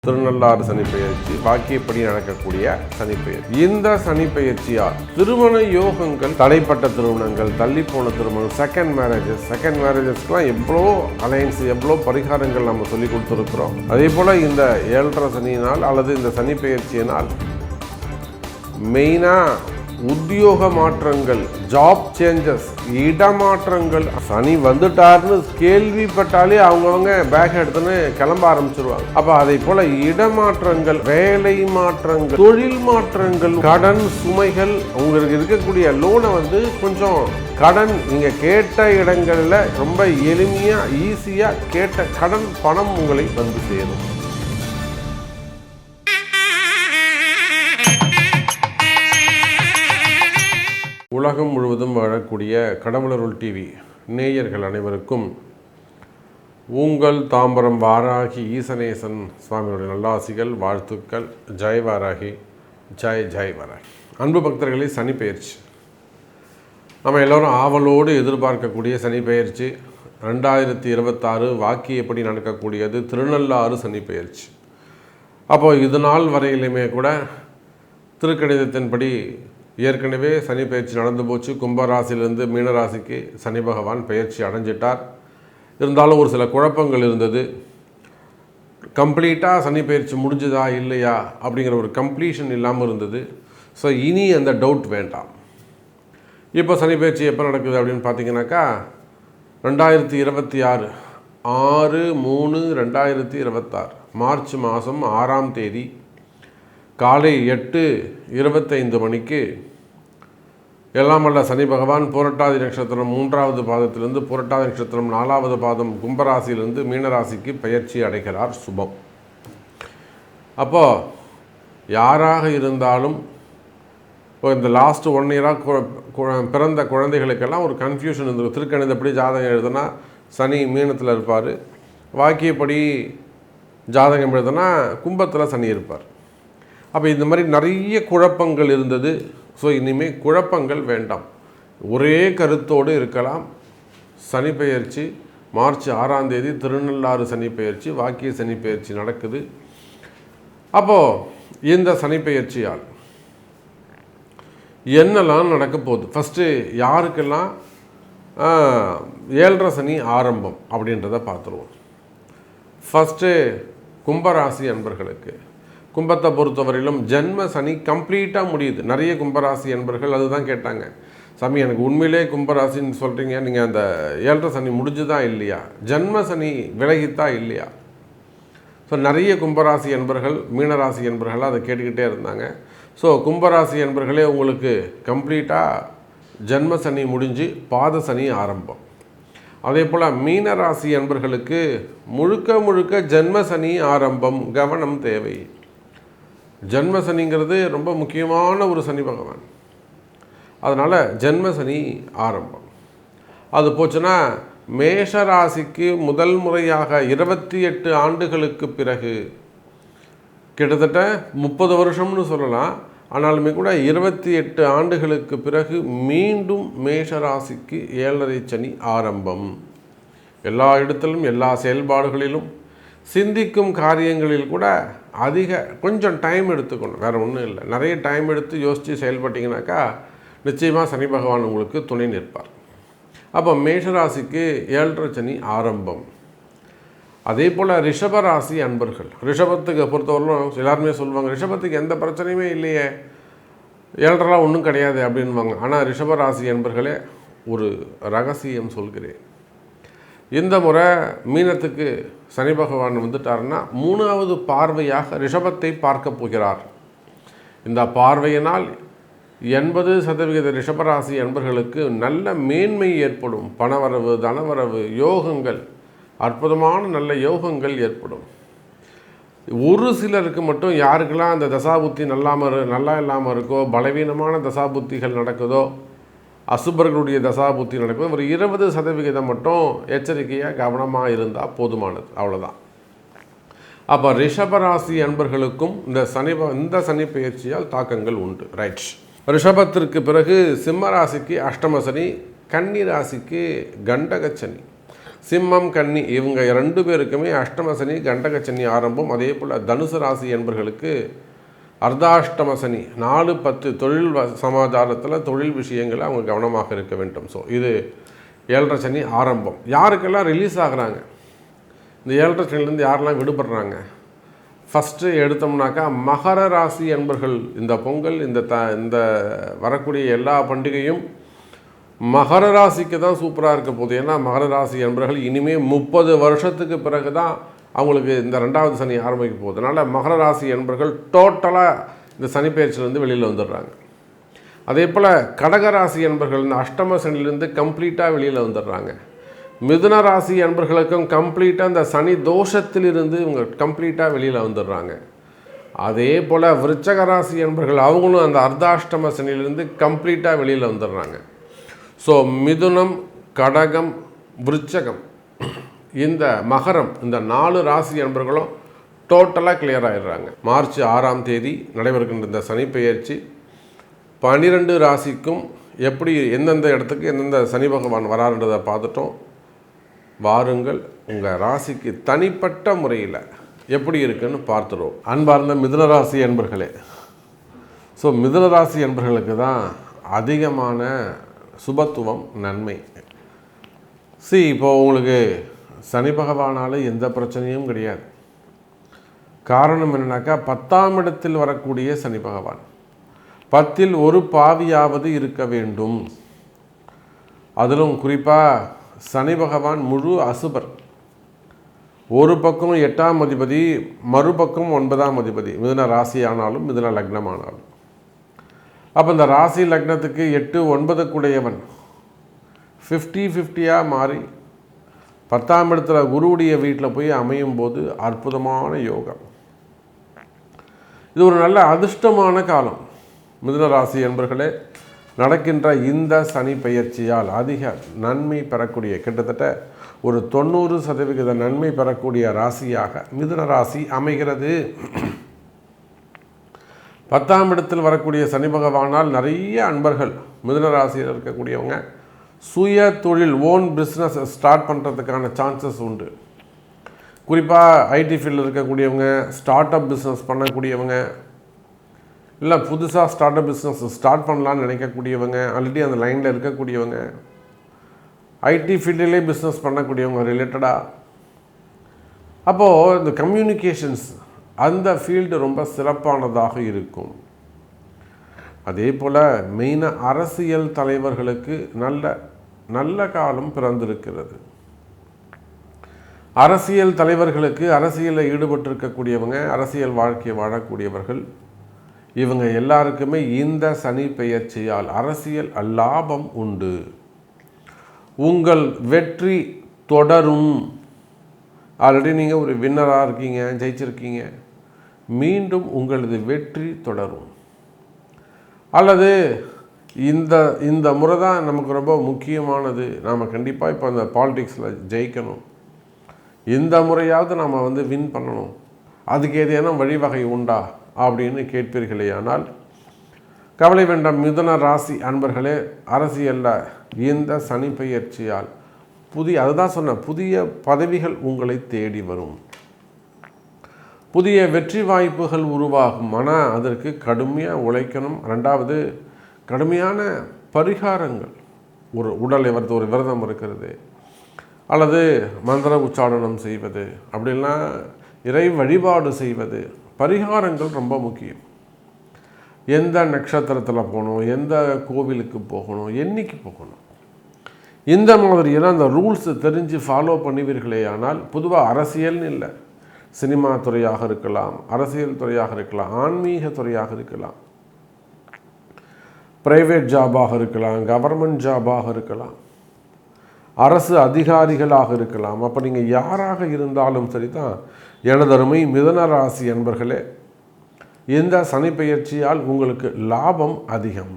திருநள்ளாறு சனிப்பெயர்ச்சி வாக்கியப்படி நடக்கக்கூடிய சனிப்பெயர்ச்சி. இந்த சனிப்பெயர்ச்சியால் திருமண யோகங்கள், தடைப்பட்ட திருமணங்கள், தள்ளி போன திருமணம், செகண்ட் மேரேஜஸ்க்கெல்லாம் எவ்வளோ அலையன்ஸ், எவ்வளோ பரிகாரங்கள் நம்ம சொல்லி கொடுத்துருக்குறோம். அதே போல் இந்த 7.5 சனியினால் அல்லது இந்த சனிப்பெயர்ச்சியினால் மெயினாக உத்தியோக மாற்றங்கள், ஜாப் சேஞ்சஸ், இடமாற்றங்கள். சனி வந்துட்டார்னு கேள்விப்பட்டாலே அவங்கவுங்க பேக் எடுத்துன்னு கிளம்ப ஆரம்பிச்சிருவாங்க. அப்போ அதை போல இடமாற்றங்கள், வேலை மாற்றங்கள், தொழில் மாற்றங்கள், கடன் சுமைகள், உங்களுக்கு இருக்கக்கூடிய லோனை கொஞ்சம் கடன் நீங்கள் கேட்ட இடங்களில் ரொம்ப எளிமையாக ஈஸியாக கேட்ட கடன் பணம் உங்களை சேரும். உலகம் முழுவதும் வாழக்கூடிய கடவுளருள் டிவி நேயர்கள் அனைவருக்கும் உங்கள் தாம்பரம் வாராகி ஈசனேசன் சுவாமியுடைய நல்லாசிகள், வாழ்த்துக்கள். ஜெய் வாராகி, ஜெய் வாராகி. அன்பு பக்தர்களே, சனிப்பெயர்ச்சி நம்ம எல்லோரும் ஆவலோடு எதிர்பார்க்கக்கூடிய சனிப்பெயர்ச்சி 2026 வாக்கியப்படி நடக்கக்கூடியது திருநள்ளாறு சனிப்பெயர்ச்சி. அப்போது இது நாள் வரையிலுமே கூட திருக்கணிதத்தின்படி ஏற்கனவே சனி பயிற்சி நடந்து போச்சு. கும்பராசிலிருந்து மீனராசிக்கு சனி பகவான் பயிற்சி அடைஞ்சிட்டார். இருந்தாலும் ஒரு சில குழப்பங்கள் இருந்தது. கம்ப்ளீட்டாக சனி பயிற்சி முடிஞ்சுதா இல்லையா அப்படிங்கிற ஒரு கம்ப்ளீஷன் இல்லாமல் இருந்தது. ஸோ இனி அந்த டவுட் வேண்டாம். இப்போ சனி பயிற்சி எப்போ நடக்குது அப்படின்னு பார்த்தீங்கன்னாக்கா 2026 6/3/2026 மார்ச் மாதம் 6ஆம் தேதி காலை 8:25 மணிக்கு எல்லாம் வல்ல சனி பகவான் புரட்டாதி நட்சத்திரம் 3வது பாதத்திலிருந்து புரட்டாதி நட்சத்திரம் 4வது பாதம் கும்பராசியிலிருந்து மீனராசிக்கு பயிற்சி அடைகிறார். சுபம். அப்போது யாராக இருந்தாலும் இந்த லாஸ்ட் 1 இயராக பிறந்த குழந்தைகளுக்கெல்லாம் ஒரு கன்ஃபியூஷன் இருந்தது. திருக்கணிதப்படி ஜாதகம் எழுதுனா சனி மீனத்தில் இருப்பார், வாக்கியப்படி ஜாதகம் எழுதுனா கும்பத்தில் சனி இருப்பார். அப்போ இந்த மாதிரி நிறைய குழப்பங்கள் இருந்தது. ஸோ இனிமேல் குழப்பங்கள் வேண்டாம், ஒரே கருத்தோடு இருக்கலாம். சனிப்பெயர்ச்சி மார்ச் 6ஆம் தேதி திருநள்ளாறு சனிப்பெயர்ச்சி, வாக்கிய சனிப்பெயர்ச்சி நடக்குது. அப்போது இந்த சனிப்பெயர்ச்சியால் என்னெல்லாம் நடக்க போகுது, ஃபஸ்ட்டு யாருக்கெல்லாம் 7.5 சனி ஆரம்பம் அப்படின்றத பார்த்துருவோம். ஃபஸ்ட்டு கும்பராசி அன்பர்களுக்கு. கும்பத்தை பொறுத்தவரையிலும் ஜென்ம சனி கம்ப்ளீட்டாக முடியுது. நிறைய கும்பராசி என்பர்கள் அதுதான் கேட்டாங்க, சாமி எனக்கு உண்மையிலே கும்பராசின்னு சொல்கிறீங்க, நீங்கள் அந்த 7.5 சனி முடிஞ்சுதா இல்லையா, ஜென்ம சனி விலகித்தா இல்லையா? ஸோ நிறைய கும்பராசி என்பர்கள், மீனராசி என்பர்கள் அதை கேட்டுக்கிட்டே இருந்தாங்க. ஸோ கும்பராசி என்பர்களே உங்களுக்கு கம்ப்ளீட்டாக ஜென்ம சனி முடிஞ்சு பாத சனி ஆரம்பம். அதே போல் மீனராசி என்பர்களுக்கு முழுக்க ஜென்ம சனி ஆரம்பம். கவனம் தேவை. ஜென்ம சனிங்கிறது ரொம்ப முக்கியமான ஒரு சனி பகவான். அதனால் ஜென்ம சனி ஆரம்பம். அது போச்சுன்னா மேஷராசிக்கு முதல் முறையாக 28 ஆண்டுகளுக்கு பிறகு, கிட்டத்தட்ட 30 வருஷம்னு சொல்லலாம், ஆனாலுமே கூட 28 ஆண்டுகளுக்கு பிறகு மீண்டும் மேஷராசிக்கு 7.5 சனி ஆரம்பம். எல்லா இடத்திலும், எல்லா செயல்பாடுகளிலும், சிந்திக்கும் காரியங்களில் கூட கொஞ்சம் டைம் எடுத்துக்கணும். வேறு ஒன்றும் இல்லை, நிறைய டைம் எடுத்து யோசித்து செயல்பட்டிங்கனாக்கா நிச்சயமாக சனி பகவான் உங்களுக்கு துணை நிற்பார். அப்போ மேஷராசிக்கு 7.5 சனி ஆரம்பம். அதே போல் ரிஷபராசி அன்பர்கள், ரிஷபத்துக்கு பொறுத்தவரையிலும் எல்லாருமே சொல்லுவாங்க ரிஷபத்துக்கு எந்த பிரச்சனையுமே இல்லையே, 7.5 ஒன்றும் கிடையாது அப்படின்வாங்க. ஆனால் ரிஷபராசி அன்பர்களே, ஒரு ரகசியம் சொல்கிறேன். இந்த முறை மீனத்துக்கு சனி பகவான் வந்துட்டாருன்னா 3வது பார்வையாக ரிஷபத்தை பார்க்க போகிறார். இந்த பார்வையினால் 80% ரிஷபராசி அன்பர்களுக்கு நல்ல மேன்மை ஏற்படும். பணவரவு, தனவரவு, யோகங்கள், அற்புதமான நல்ல யோகங்கள் ஏற்படும். ஒரு சிலருக்கு மட்டும் யாருக்கெல்லாம் அந்த தசாபுத்தி நல்லா இல்லாமல் இருக்கோ, பலவீனமான தசாபுத்திகள் நடக்குதோ, அசுபர்களுடைய தசாபுத்தி நடக்குது, ஒரு 20% மட்டும் எச்சரிக்கையாக கவனமாக இருந்தால் போதுமானது, அவ்வளோதான். அப்போ ரிஷபராசி அன்பர்களுக்கும் இந்த சனி பயிற்சியால் தாக்கங்கள் உண்டு. ரைட். ரிஷபத்திற்கு பிறகு சிம்ம ராசிக்கு அஷ்டம சனி, கன்னி ராசிக்கு கண்டக சனி. சிம்மம் கன்னி இவங்க 2 பேருக்குமே அஷ்டம சனி கண்டக சனி ஆரம்பம். அதே போல் தனுசு ராசி என்பர்களுக்கு அர்த்தாஷ்டம சனி 4-10 தொழில் சமாச்சாரத்தில் தொழில் விஷயங்களில் அவங்க கவனமாக இருக்க வேண்டும். ஸோ இது 7.5 சனி ஆரம்பம். யாருக்கெல்லாம் ரிலீஸ் ஆகுறாங்க, இந்த 7.5 சனிலேருந்து யாரெல்லாம் விடுபடுறாங்க? ஃபஸ்ட்டு எடுத்தோம்னாக்கா மகர ராசி என்பர்கள். இந்த பொங்கல் இந்த வரக்கூடிய எல்லா பண்டிகையும் மகர ராசிக்கு தான் சூப்பராக இருக்க போகுது. ஏன்னா மகர ராசி என்பர்கள் இனிமேல் 30 வருஷத்துக்கு பிறகு தான் அவங்களுக்கு இந்த 2வது சனி ஆரம்பிக்க போகுது. அதனால் மகர ராசி என்பர்கள் டோட்டலாக இந்த சனிப்பெயர்ச்சியிலேருந்து வெளியில் வந்துடுறாங்க. அதே போல் கடகராசி என்பர்கள் இந்த அஷ்டம சனிலேருந்து கம்ப்ளீட்டாக வெளியில் வந்துடுறாங்க. மிதுன ராசி என்பர்களுக்கும் கம்ப்ளீட்டாக இந்த சனி தோஷத்திலிருந்து இவங்க கம்ப்ளீட்டாக வெளியில் வந்துடுறாங்க. அதே போல் விருச்சக ராசி என்பர்கள் அவங்களும் அந்த அர்த்தாஷ்டம சனியிலிருந்து கம்ப்ளீட்டாக வெளியில் வந்துடுறாங்க. ஸோ மிதுனம், கடகம், விருச்சகம், இந்த மகரம், இந்த 4 ராசி என்பர்களும் டோட்டலாக கிளியர் ஆகிடுறாங்க. மார்ச் 6ஆம் தேதி நடைபெறுகின்ற இந்த சனிப்பெயர்ச்சி 12 ராசிக்கும் எப்படி எந்தெந்த இடத்துக்கு எந்தெந்த சனி பகவான் வராருன்றதை பார்த்துட்டோம். வாருங்கள் உங்கள் ராசிக்கு தனிப்பட்ட முறையில் எப்படி இருக்குன்னு பார்த்துருவோம். அன்பார்ந்த மிதுனராசி என்பர்களே, ஸோ மிதுனராசி என்பர்களுக்கு தான் அதிகமான சுபத்துவம் நன்மை. இப்போது உங்களுக்கு சனி பகவானால் எந்த பிரச்சனையும் கிடையாது. காரணம் என்னன்னாக்கா 10ஆம் இடத்தில் வரக்கூடிய சனி பகவான் 10ல் ஒரு பாவியாவது இருக்க வேண்டும். அதிலும் குறிப்பாக சனி பகவான் முழு அசுபர். ஒரு பக்கம் 8ஆம் அதிபதி, மறுபக்கம் 9ஆம் அதிபதி. மிதுன ராசி ஆனாலும் மிதுன லக்னம் ஆனாலும். அப்போ இந்த ராசி லக்னத்துக்கு 8, 9 கூடையவன் 50-50 மாறி 10ஆம் இடத்துல குருவுடைய வீட்டில் போய் அமையும் போது அற்புதமான யோகம். இது ஒரு நல்ல அதிர்ஷ்டமான காலம். மிதுன ராசி என்பர்களே, நடக்கின்ற இந்த சனி பெயர்ச்சியால் அதிக நன்மை பெறக்கூடிய, கிட்டத்தட்ட ஒரு 90% நன்மை பெறக்கூடிய ராசியாக மிதுன ராசி அமைகிறது. 10ஆம் இடத்தில் வரக்கூடிய சனி பகவானால் நிறைய அன்பர்கள் மிதுன ராசியில் இருக்கக்கூடியவங்க சுய தொழில் ஓன் பிஸ்னஸ் ஸ்டார்ட் பண்ணுறதுக்கான சான்சஸ் உண்டு. குறிப்பாக ஐடி ஃபீல்டில் இருக்கக்கூடியவங்க, ஸ்டார்ட் அப் பிஸ்னஸ் பண்ணக்கூடியவங்க, இல்லை புதுசாக ஸ்டார்ட் அப் பிஸ்னஸ் ஸ்டார்ட் பண்ணலான்னு நினைக்கக்கூடியவங்க, ஆல்ரெடி அந்த லைனில் இருக்கக்கூடியவங்க, ஐடி ஃபீல்டிலே பிஸ்னஸ் பண்ணக்கூடியவங்க ரிலேட்டடாக. அப்போது இந்த கம்யூனிகேஷன்ஸ் அந்த ஃபீல்டு ரொம்ப சிறப்பானதாக இருக்கும். அதே போல் மெயினாக அரசியல் தலைவர்களுக்கு நல்ல காலம் பிறந்திருக்கிறது. அரசியல் தலைவர்களுக்கு, அரசியலில் ஈடுபட்டிருக்கக்கூடியவங்க, அரசியல் வாழ்க்கையை வாழக்கூடியவர்கள், இவங்க எல்லாருக்குமே இந்த சனி பெயர்ச்சியால் அரசியல் லாபம் உண்டு. உங்கள் வெற்றி தொடரும். ஆல்ரெடி நீங்கள் ஒரு வின்னராக இருக்கீங்க, ஜெயிச்சிருக்கீங்க, மீண்டும் உங்களது வெற்றி தொடரும். அல்லது இந்த முறை தான் நமக்கு ரொம்ப முக்கியமானது, நாம் கண்டிப்பாக இப்போ அந்த பாலிடிக்ஸில் ஜெயிக்கணும், இந்த முறையாவது நாம் வின் பண்ணணும், அதுக்கு ஏதேனும் வழிவகை உண்டா அப்படின்னு கேட்பீர்களே. ஆனால் கவலை வேண்டாம் மிதுன ராசி அன்பர்களே, அரசியலில் இந்த சனி பெயர்ச்சியால் அதுதான் சொன்ன புதிய பதவிகள் உங்களை தேடி வரும், புதிய வெற்றி வாய்ப்புகள் உருவாகும். ஆனால் அதற்கு கடுமையாக உழைக்கணும். 2வது கடுமையான பரிகாரங்கள், ஒரு உடலை ஒரு விரதம் இருக்கிறது, அல்லது மந்திர உச்சாரணம் செய்வது, அப்படின்னா இறை வழிபாடு செய்வது, பரிகாரங்கள் ரொம்ப முக்கியம். எந்த நட்சத்திரத்தில் போகணும், எந்த கோவிலுக்கு போகணும், என்னைக்கு போகணும், இந்த மாதிரியெல்லாம் அந்த ரூல்ஸ் தெரிஞ்சு ஃபாலோ பண்ணுவீர்களே. ஆனால் பொதுவாக அரசியல்னு இல்லை, சினிமா துறையாக இருக்கலாம், அரசியல் துறையாக இருக்கலாம், ஆன்மீக துறையாக இருக்கலாம், பிரைவேட் ஜாபாக இருக்கலாம், கவர்மெண்ட் ஜாபாக இருக்கலாம், அரசு அதிகாரிகளாக இருக்கலாம். அப்போ நீங்கள் யாராக இருந்தாலும் சரி தான் எனதருமை மிதுன ராசி என்பர்களே, இந்த சனி பெயர்ச்சியால் உங்களுக்கு லாபம் அதிகம்.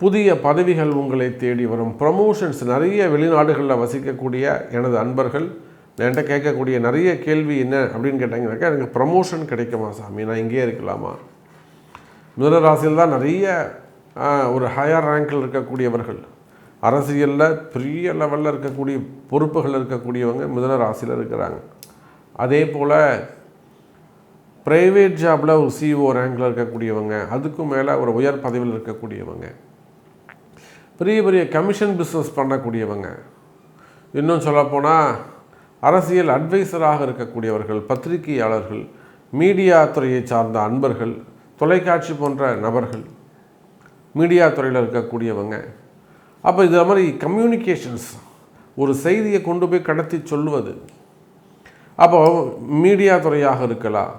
புதிய பதவிகள் உங்களை தேடி வரும். ப்ரமோஷன்ஸ், நிறைய வெளிநாடுகளில் வசிக்கக்கூடிய எனது அன்பர்கள் என்கிட்ட கேட்கக்கூடிய நிறைய கேள்வி என்ன அப்படின்னு கேட்டாங்கன்னாக்கா, எனக்கு ப்ரமோஷன் கிடைக்குமா சாமி, நான் இங்கேயே இருக்கலாமா? மிதுன ராசியில் தான் நிறைய ஒரு ஹையர் ரேங்கில் இருக்கக்கூடியவர்கள் அரசியலில் பெரிய லெவலில் இருக்கக்கூடிய பொறுப்புகள் இருக்கக்கூடியவங்க மிதுன ராசியில் இருக்கிறாங்க. அதே போல் ப்ரைவேட் ஜாபில் ஒரு சிஇஓ ரேங்கில் இருக்கக்கூடியவங்க, அதுக்கும் மேலே ஒரு உயர் பதவியில் இருக்கக்கூடியவங்க, பெரிய பெரிய கமிஷன் பிஸ்னஸ் பண்ணக்கூடியவங்க, இன்னும் சொல்லப்போனால் அரசியல் அட்வைசராக இருக்கக்கூடியவர்கள், பத்திரிகையாளர்கள், மீடியா துறையை சார்ந்த அன்பர்கள், தொலைக்காட்சி போன்ற நபர்கள், மீடியா துறையில் இருக்கக்கூடியவங்க. அப்போ இது மாதிரி கம்யூனிகேஷன்ஸ், ஒரு செய்தியை கொண்டு போய் கடத்தி சொல்லுவது, அப்போ மீடியா துறையாக இருக்கலாம்.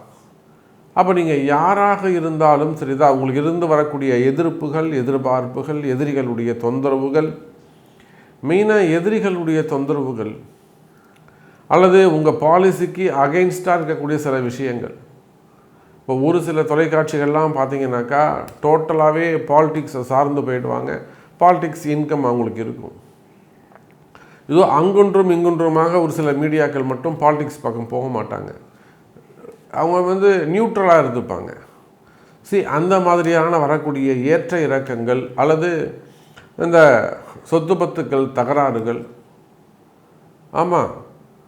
அப்போ நீங்கள் யாராக இருந்தாலும் சரிதான், உங்களுக்கு இருந்து வரக்கூடிய எதிர்ப்புகள், எதிர்பார்ப்புகள், எதிரிகளுடைய தொந்தரவுகள், மெயினாக எதிரிகளுடைய தொந்தரவுகள் அல்லது உங்கள் பாலிசிக்கு அகைன்ஸ்டாக இருக்கக்கூடிய சில விஷயங்கள். இப்போ ஒரு சில தொலைக்காட்சிகள்லாம் பார்த்தீங்கன்னாக்கா டோட்டலாகவே பாலிடிக்ஸை சார்ந்து போயிடுவாங்க. பாலிடிக்ஸ் இன்கம் அவங்களுக்கு இருக்கும். இதோ அங்கொன்றும் இங்கொன்றுமாக ஒரு சில மீடியாக்கள் மட்டும் பாலிடிக்ஸ் பக்கம் போக மாட்டாங்க. அவங்க நியூட்ரலாக இருந்துப்பாங்க. அந்த மாதிரியான வரக்கூடிய ஏற்ற இறக்கங்கள் அல்லது இந்த சொத்து பத்துக்கள் தகராறுகள், ஆமாம்,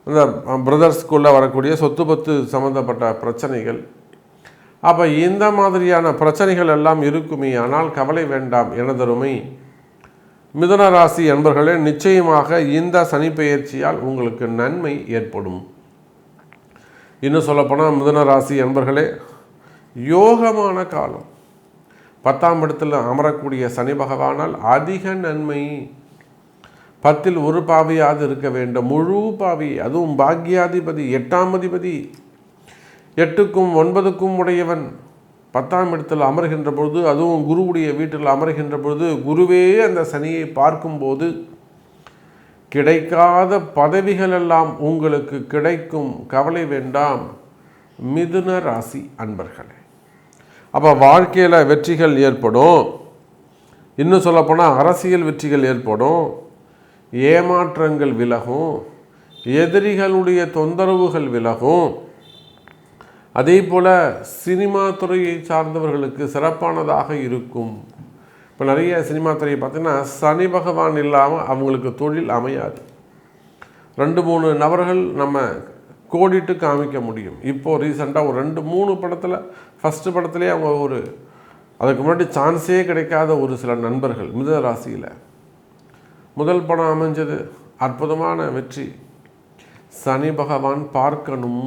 இந்த பிரதர்ஸ்குள்ளே வரக்கூடிய சொத்து பத்து சம்மந்தப்பட்ட பிரச்சனைகள், அப்போ இந்த மாதிரியான பிரச்சனைகள் எல்லாம் இருக்குமே. ஆனால் கவலை வேண்டாம் எனதருமை மிதுன ராசி அன்பர்களே, நிச்சயமாக இந்த சனி பெயர்ச்சியால் உங்களுக்கு நன்மை ஏற்படும். இன்னும் சொல்லப்போனால் மிதுன ராசி அன்பர்களே, யோகமான காலம். 10ஆம் இடத்தில் அமரக்கூடிய சனி பகவானால் அதிக நன்மை. 10ல் ஒரு பாவியாவது இருக்க வேண்டும், முழு பாவி, அதுவும் பாக்யாதிபதி, 8ஆம் அதிபதி, 8க்கும் 9க்கும் உடையவன் 10ஆம் இடத்தில் அமர்கின்ற பொழுது, அதுவும் குருவுடைய வீட்டில் அமர்கின்ற பொழுது, குருவே அந்த சனியை பார்க்கும்போது கிடைக்காத பதவிகள் எல்லாம் உங்களுக்கு கிடைக்கும். கவலை வேண்டாம் மிதுன ராசி அன்பர்களே. அப்போ வாழ்க்கையில் வெற்றிகள் ஏற்படும். இன்னும் சொல்லப்போனால் அரசியல் வெற்றிகள் ஏற்படும், ஏமாற்றங்கள் விலகும், எதிரிகளுடைய தொந்தரவுகள் விலகும். அதே போல் சினிமா துறையை சார்ந்தவர்களுக்கு சிறப்பானதாக இருக்கும். இப்போ நிறைய சினிமா துறையை பார்த்திங்கன்னா சனி பகவான் இல்லாமல் அவங்களுக்கு தொழில் அமையாது. 2-3 நபர்கள் நம்ம கோடிட்டு காமிக்க முடியும். இப்போது ரீசெண்டாக ஒரு 2-3 படத்தில், ஃபஸ்ட்டு படத்துலேயே அவங்க அதுக்கு முன்னாடி சான்ஸே கிடைக்காத ஒரு சில நண்பர்கள் மிதுன ராசியில். முதல் படம் அமைஞ்சது அற்புதமான வெற்றி. சனி பகவான் பார்க்கணும்.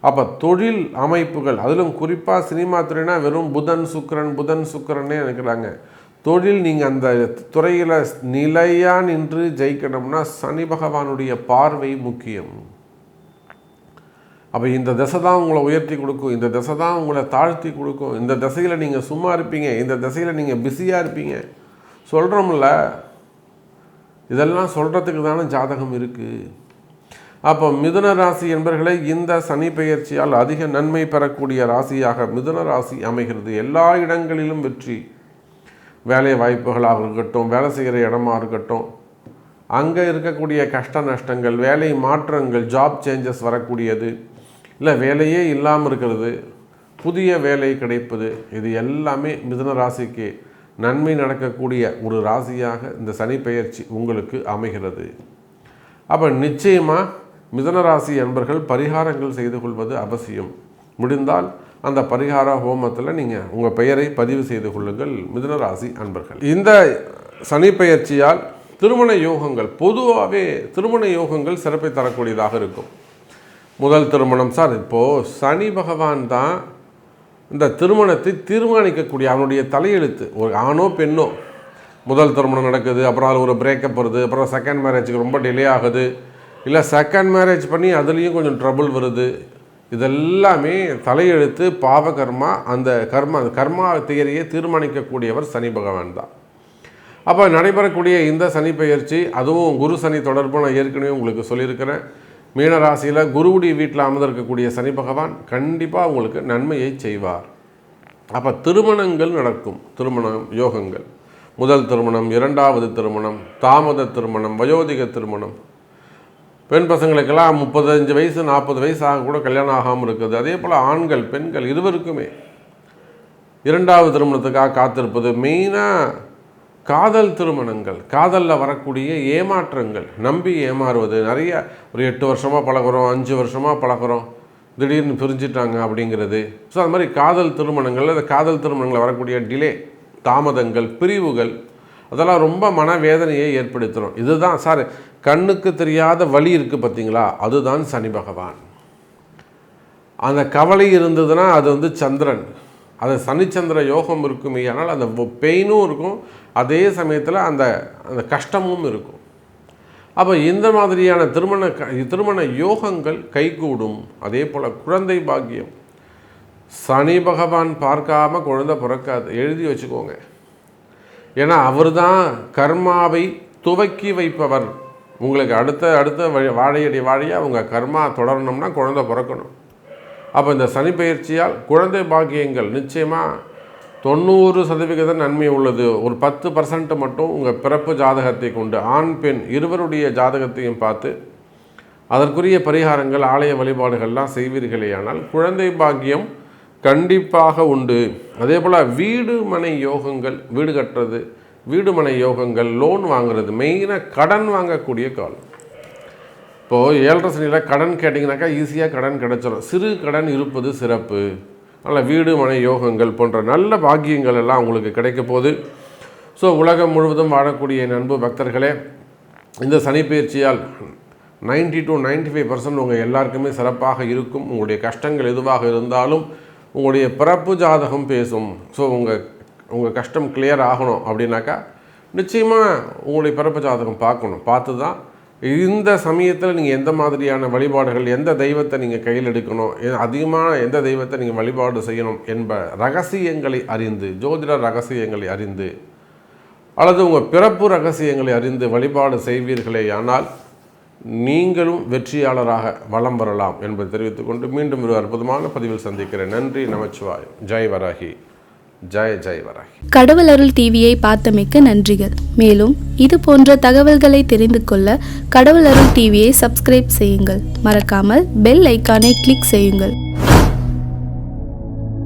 அப்போ தொழில் அமைப்புகள், அதிலும் குறிப்பாக சினிமா துறைனா வெறும் புதன் சுக்கிரனே நினைக்கிறாங்க. தொழில் நீங்கள் அந்த துறையில் நிலையாக நின்று ஜெயிக்கணும்னா சனி பகவானுடைய பார்வை முக்கியம். அப்போ இந்த திசை தான் உங்களை உயர்த்தி கொடுக்கும், இந்த திசை தான் உங்களை தாழ்த்தி கொடுக்கும். இந்த திசையில் நீங்கள் சும்மா இருப்பீங்க, இந்த திசையில் நீங்கள் பிஸியாக இருப்பீங்க. சொல்கிறோம்ல, இதெல்லாம் சொல்கிறதுக்கு தானே ஜாதகம் இருக்குது. அப்போ மிதுன ராசி என்பவர்களை இந்த சனி பெயர்ச்சியால் அதிக நன்மை பெறக்கூடிய ராசியாக மிதுன ராசி அமைகிறது. எல்லா இடங்களிலும் வெற்றி. வேலை வாய்ப்புகளாக இருக்கட்டும், வேலை செய்கிற இடமா இருக்கட்டும், அங்கே இருக்கக்கூடிய கஷ்ட நஷ்டங்கள், வேலை மாற்றங்கள், ஜாப் சேஞ்சஸ் வரக்கூடியது, இல்லை வேலையே இல்லாமல் இருக்கிறது, புதிய வேலை கிடைப்பது, இது எல்லாமே மிதுன ராசிக்கு நன்மை நடக்கக்கூடிய ஒரு ராசியாக இந்த சனி பெயர்ச்சி உங்களுக்கு அமைகிறது. அப்போ நிச்சயமாக மிதுன ராசி அன்பர்கள் பரிகாரங்கள் செய்து கொள்வது அவசியம். முடிந்தால் அந்த பரிகார ஹோமத்தில் நீங்கள் உங்கள் பெயரை பதிவு செய்து கொள்ளுங்கள் மிதுன ராசி அன்பர்கள். இந்த சனி பெயர்ச்சியால் திருமண யோகங்கள், பொதுவாகவே திருமண யோகங்கள் சிறப்பை தரக்கூடியதாக இருக்கும். முதல் திருமணம் சார், இப்போது சனி பகவான் தான் இந்த திருமணத்தை தீர்மானிக்கக்கூடிய, அவனுடைய தலையெழுத்து. ஒரு ஆணோ பெண்ணோ முதல் திருமணம் நடக்குது, அப்புறம் அது ஒரு பிரேக்கப் வருது, அப்புறம் செகண்ட் மேரேஜுக்கு ரொம்ப டிலே ஆகுது, இல்லை செகண்ட் மேரேஜ் பண்ணி அதுலேயும் கொஞ்சம் ட்ரபுள் வருது. இதெல்லாமே தலையெழுத்து, பாவகர்மா. அந்த கர்மா தியரியை தீர்மானிக்கக்கூடியவர் சனி பகவான் தான். அப்போ நடைபெறக்கூடிய இந்த சனி பெயர்ச்சி, அதுவும் குரு சனி தொடர்பு நான் ஏற்கனவே உங்களுக்கு சொல்லியிருக்கிறேன். மீனராசியில் குருவுடைய வீட்டில் அமர்ந்திருக்கக்கூடிய சனி பகவான் கண்டிப்பாக உங்களுக்கு நன்மையை செய்வார். அப்போ திருமணங்கள் நடக்கும். திருமணம் யோகங்கள், முதல் திருமணம், 2வது திருமணம், தாமத திருமணம், வயோதிக திருமணம், பெண் பசங்களுக்கெல்லாம் 35 வயசு 40 வயசு ஆக கூட கல்யாணம் ஆகாமல் இருக்குது. அதே போல் ஆண்கள் பெண்கள் இருவருக்குமே 2வது திருமணத்துக்காக காத்திருப்பது. மெயினாக காதல் திருமணங்கள், காதலில் வரக்கூடிய ஏமாற்றங்கள், நம்பி ஏமாறுவது. நிறைய ஒரு 8 வருஷமாக பழகுறோம், 5 வருஷமாக பழகுறோம், திடீர்னு பிரிஞ்சிட்டாங்க அப்படிங்கிறது. ஸோ அது மாதிரி காதல் திருமணங்கள், அந்த காதல் திருமணங்களில் வரக்கூடிய டிலே, தாமதங்கள், பிரிவுகள், அதெல்லாம் ரொம்ப மனவேதனையை ஏற்படுத்தணும். இதுதான் சார் கண்ணுக்கு தெரியாத வலி இருக்குது பார்த்தீங்களா, அதுதான் சனி பகவான். அந்த கவலை இருந்ததுன்னா அது சந்திரன். அது சனிச்சந்திர யோகம் இருக்குமே, ஆனால் அந்த பெயினும் இருக்கும், அதே சமயத்தில் அந்த அந்த கஷ்டமும் இருக்கும். அப்போ இந்த மாதிரியான திருமண யோகங்கள் கைகூடும். அதே போல் குழந்தை பாக்கியம், சனி பகவான் பார்க்காம குழந்தை பிறக்காது, எழுதி வச்சுக்கோங்க. ஏன்னா அவர் தான் கர்மாவை துவக்கி வைப்பவர். உங்களுக்கு அடுத்த வாழையடி வாழையாக உங்கள் கர்மா தொடரணும்னா குழந்தை பிறக்கணும். அப்போ இந்த சனி பயிற்சியால் குழந்தை பாக்கியங்கள் நிச்சயமாக 90% நன்மை உள்ளது. ஒரு 10% மட்டும் உங்கள் பிறப்பு ஜாதகத்தை கொண்டு ஆண் பெண் இருவருடைய ஜாதகத்தையும் பார்த்து அதற்குரிய பரிகாரங்கள், ஆலய வழிபாடுகள்லாம் செய்வீர்களேயானால் குழந்தை பாக்கியம் கண்டிப்பாக உண்டு. அதே போல் வீடு மனை யோகங்கள், வீடு கட்டுறது, வீடு மனை யோகங்கள், லோன் வாங்குறது, மெயினாக கடன் வாங்கக்கூடிய காலம். இப்போது 7.5 சனியில் கடன் கேட்டிங்கனாக்கா ஈஸியாக கடன் கிடச்சிடும். சிறு கடன் இருப்பது சிறப்பு. அதனால் வீடு மனை யோகங்கள் போன்ற நல்ல பாக்கியங்கள் எல்லாம் உங்களுக்கு கிடைக்க போகுது. ஸோ உலகம் முழுவதும் வாழக்கூடிய என் அன்பு பக்தர்களே, இந்த சனி பயிற்சியால் 90 to 95% உங்கள் எல்லாருக்குமே சிறப்பாக இருக்கும். உங்களுடைய கஷ்டங்கள் எதுவாக இருந்தாலும் உங்களுடைய பிறப்பு ஜாதகம் பேசும். ஸோ உங்கள் கஷ்டம் கிளியர் ஆகணும் அப்படின்னாக்கா நிச்சயமாக உங்களுடைய பிறப்பு ஜாதகம் பார்க்கணும். பார்த்து தான் இந்த சமயத்தில் நீங்கள் எந்த மாதிரியான வழிபாடுகள், எந்த தெய்வத்தை நீங்கள் கையில் எடுக்கணும், அதிகமான எந்த தெய்வத்தை நீங்கள் வழிபாடு செய்யணும் என்ப ரகசியங்களை அறிந்து, ஜோதிட ரகசியங்களை அறிந்து அல்லது உங்கள் பிறப்பு ரகசியங்களை அறிந்து வழிபாடு செய்வீர்களேயானால் நீங்களும் வெற்றியாளராக வலம் வரலாம் என்பதை தெரிவித்துக்கொண்டு மீண்டும் ஒரு அற்புதமான பதிவில் சந்திக்கிறேன். நன்றி, நமச்சிவாயம். ஜெய் வராகி, ஜெய் ஜெய் வராகி. கடவுள் அருள் டிவியை பார்த்தமைக்கு நன்றிகள். மேலும் இது போன்ற தகவல்களை தெரிந்து கொள்ள கடவுள் அருள் டிவியை சப்ஸ்கிரைப் செய்யுங்கள். மறக்காமல் பெல் ஐக்கானை கிளிக் செய்யுங்கள்.